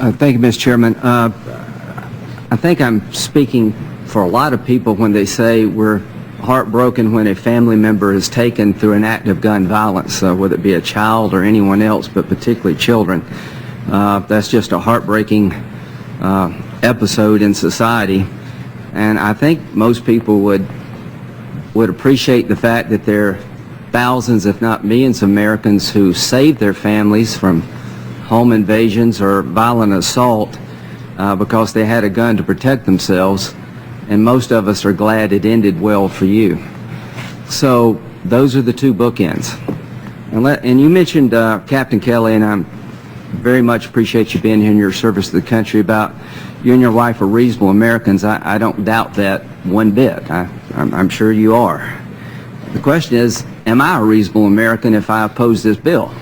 Thank you, Mr. Chairman. I think I'm speaking for a lot of people when they say we're heartbroken when a family member is taken through an act of gun violence, whether it be a child or anyone else, but particularly children. That's just a heartbreaking episode in society, and I think most people would appreciate the fact that there are thousands, if not millions, of Americans who saved their families from home invasions or violent assault because they had a gun to protect themselves, and most of us are glad it ended well for you. So those are the two bookends. And you mentioned, Captain Kelly, and I very much appreciate you being here in your service to the country, about you and your wife are reasonable Americans. I don't doubt that one bit. I'm sure you are. The question is, am I a reasonable American if I oppose this bill?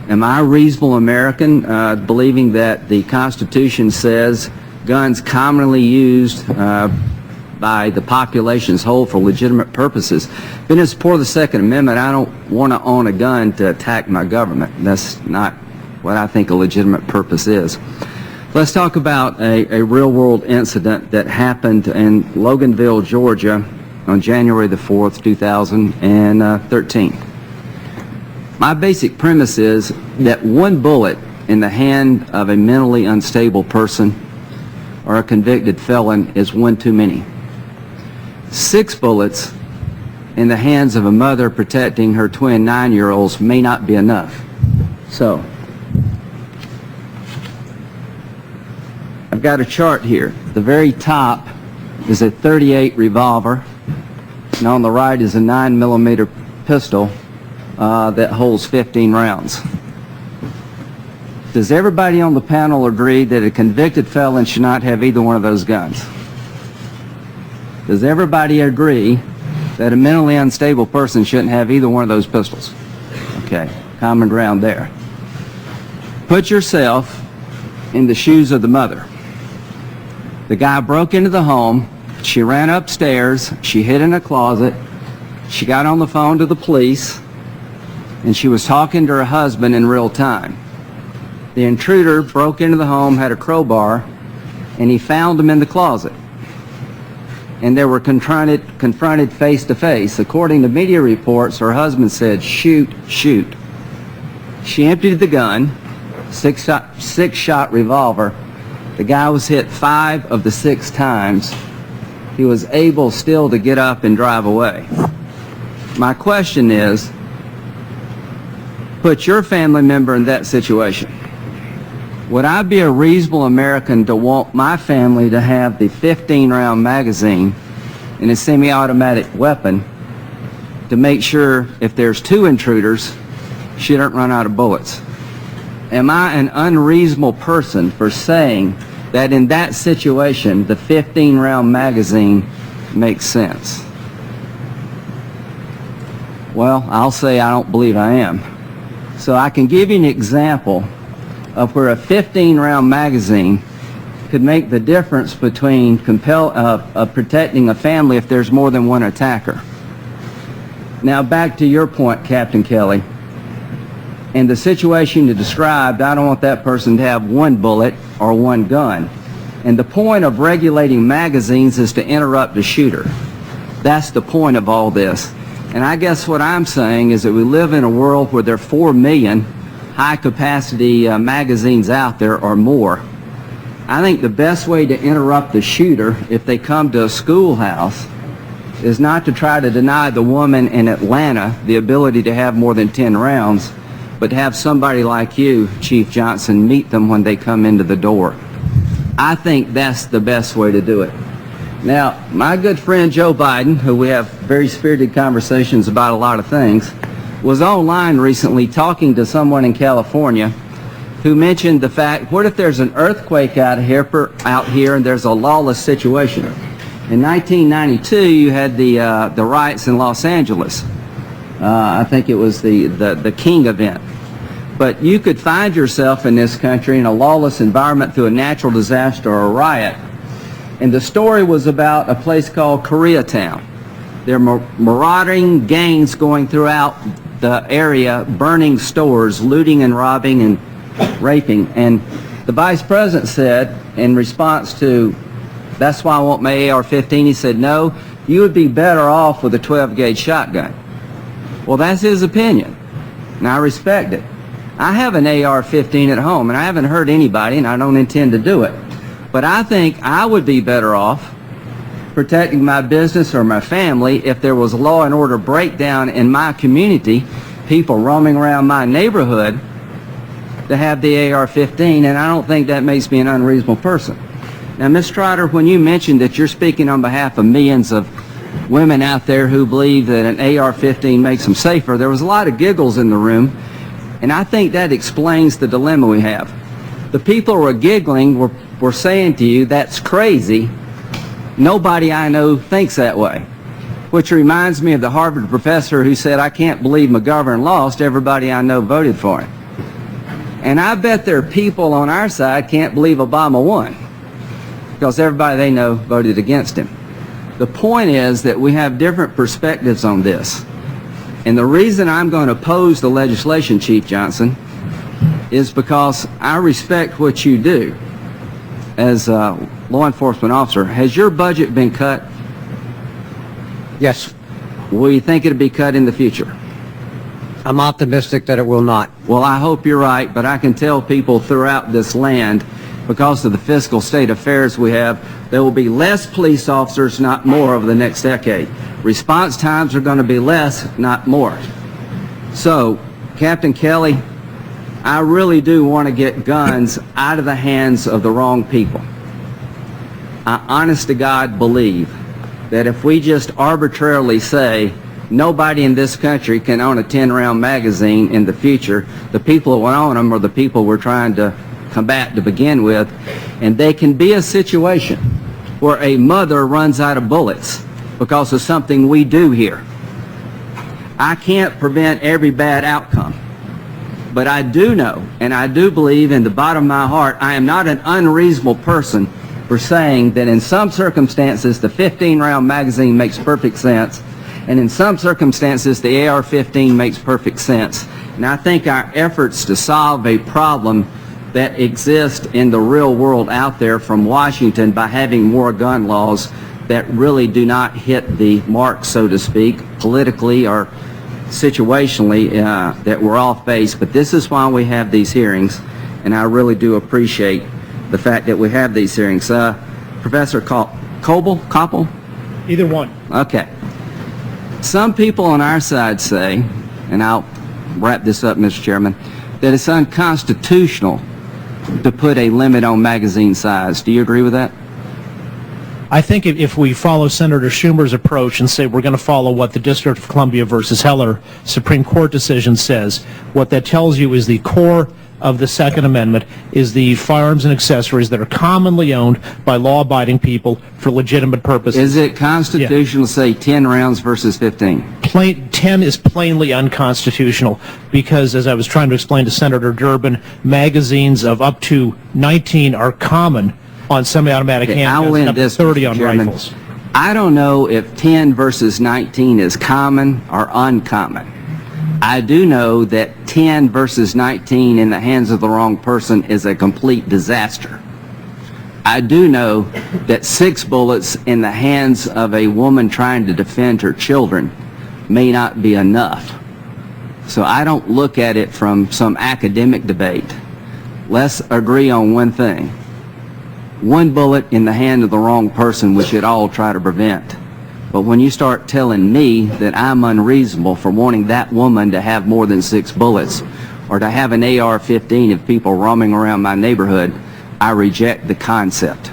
Am I a reasonable American believing that the Constitution says guns commonly used by the population as whole for legitimate purposes? Been in support of the Second Amendment. I don't want to own a gun to attack my government. That's not what I think a legitimate purpose is. Let's talk about a real-world incident that happened in Loganville, Georgia on January the 4th, 2013. My basic premise is that one bullet in the hand of a mentally unstable person or a convicted felon is one too many. 6 bullets in the hands of a mother protecting her twin 9-year-olds may not be enough. So, I've got a chart here. The very top is a .38 revolver, and on the right is a 9mm pistol that holds 15 rounds. Does everybody on the panel agree that a convicted felon should not have either one of those guns? Does everybody agree that a mentally unstable person shouldn't have either one of those pistols? Okay, common ground there. Put yourself in the shoes of the mother. The guy broke into the home, she ran upstairs, she hid in a closet, she got on the phone to the police, and she was talking to her husband in real time. The intruder broke into the home, had a crowbar, and he found him in the closet. And they were confronted face to face. According to media reports, her husband said, "Shoot, shoot." She emptied the gun, six-shot revolver. The guy was hit 5 of the 6 times. He was able still to get up and drive away. My question is, put your family member in that situation. Would I be a reasonable American to want my family to have the 15-round magazine in a semi-automatic weapon to make sure if there's 2 intruders, she don't run out of bullets? Am I an unreasonable person for saying that in that situation, the 15-round magazine makes sense? Well, I'll say I don't believe I am. So I can give you an example of where a 15-round magazine could make the difference between protecting a family if there's more than one attacker. Now back to your point, Captain Kelly. In the situation you described, I don't want that person to have 1 bullet or 1 gun. And the point of regulating magazines is to interrupt the shooter. That's the point of all this. And I guess what I'm saying is that we live in a world where there are 4 million high-capacity magazines out there or more. I think the best way to interrupt the shooter if they come to a schoolhouse is not to try to deny the woman in Atlanta the ability to have more than 10 rounds, but to have somebody like you, Chief Johnson, meet them when they come into the door. I think that's the best way to do it. Now, my good friend Joe Biden, who we have very spirited conversations about a lot of things, was online recently talking to someone in California who mentioned the fact, what if there's an earthquake out here and there's a lawless situation? In 1992, you had the riots in Los Angeles. I think it was the King event. But you could find yourself in this country in a lawless environment through a natural disaster or a riot. And the story was about a place called Koreatown. There are marauding gangs going throughout the area, burning stores, looting and robbing and raping. And The Vice President said, in response to, that's why I want my AR-15, he said, no, you would be better off with a 12-gauge shotgun. Well, that's his opinion, and I respect it. I have an AR-15 at home, and I haven't hurt anybody, and I don't intend to do it. But I think I would be better off protecting my business or my family if there was a law and order breakdown in my community, people roaming around my neighborhood, to have the AR-15, and I don't think that makes me an unreasonable person. Now, Ms. Trotter, when you mentioned that you're speaking on behalf of millions of women out there who believe that an AR-15 makes them safer, there was a lot of giggles in the room, and I think that explains the dilemma we have. The people who were giggling were saying to you, that's crazy. Nobody I know thinks that way. Which reminds me of the Harvard professor who said, I can't believe McGovern lost. Everybody I know voted for him. And I bet there are people on our side can't believe Obama won, because everybody they know voted against him. The point is that we have different perspectives on this. And the reason I'm going to oppose the legislation, Chief Johnson, is because I respect what you do as a law enforcement officer. Has your budget been cut? Yes. Will you think it'll be cut in the future? I'm optimistic that it will not. Well, I hope you're right, but I can tell people throughout this land, because of the fiscal state affairs we have, there will be less police officers, not more, over the next decade. Response times are going to be less, not more. So, Captain Kelly, I really do want to get guns out of the hands of the wrong people. I honest to God believe that if we just arbitrarily say nobody in this country can own a 10-round magazine in the future, the people who own them are the people we're trying to combat to begin with, and they can be a situation where a mother runs out of bullets because of something we do here. I can't prevent every bad outcome, but I do know, and I do believe in the bottom of my heart, I am not an unreasonable person for saying that in some circumstances the 15-round magazine makes perfect sense, and in some circumstances the AR-15 makes perfect sense. And I think our efforts to solve a problem that exists in the real world out there from Washington by having more gun laws that really do not hit the mark, so to speak, politically or situationally, that we're all faced. But this is why we have these hearings, and I really do appreciate the fact that we have these hearings. Professor Koppel? Either one. Okay. Some people on our side say, and I'll wrap this up, Mr. Chairman, that it's unconstitutional to put a limit on magazine size. Do you agree with that? I think if we follow Senator Schumer's approach and say we're going to follow what the District of Columbia versus Heller Supreme Court decision says, what that tells you is the core of the Second Amendment is the firearms and accessories that are commonly owned by law-abiding people for legitimate purposes. Is it constitutional to say 10 rounds versus 15? 10 is plainly unconstitutional because, as I was trying to explain to Senator Durbin, magazines of up to 19 are common on semi-automatic handguns and up to 30 on rifles. I don't know if 10 versus 19 is common or uncommon. I do know that 10 versus 19 in the hands of the wrong person is a complete disaster. I do know that 6 bullets in the hands of a woman trying to defend her children may not be enough. So I don't look at it from some academic debate. Let's agree on one thing. 1 bullet in the hand of the wrong person we should all try to prevent. But when you start telling me that I'm unreasonable for wanting that woman to have more than 6 bullets or to have an AR-15 of people roaming around my neighborhood, I reject the concept.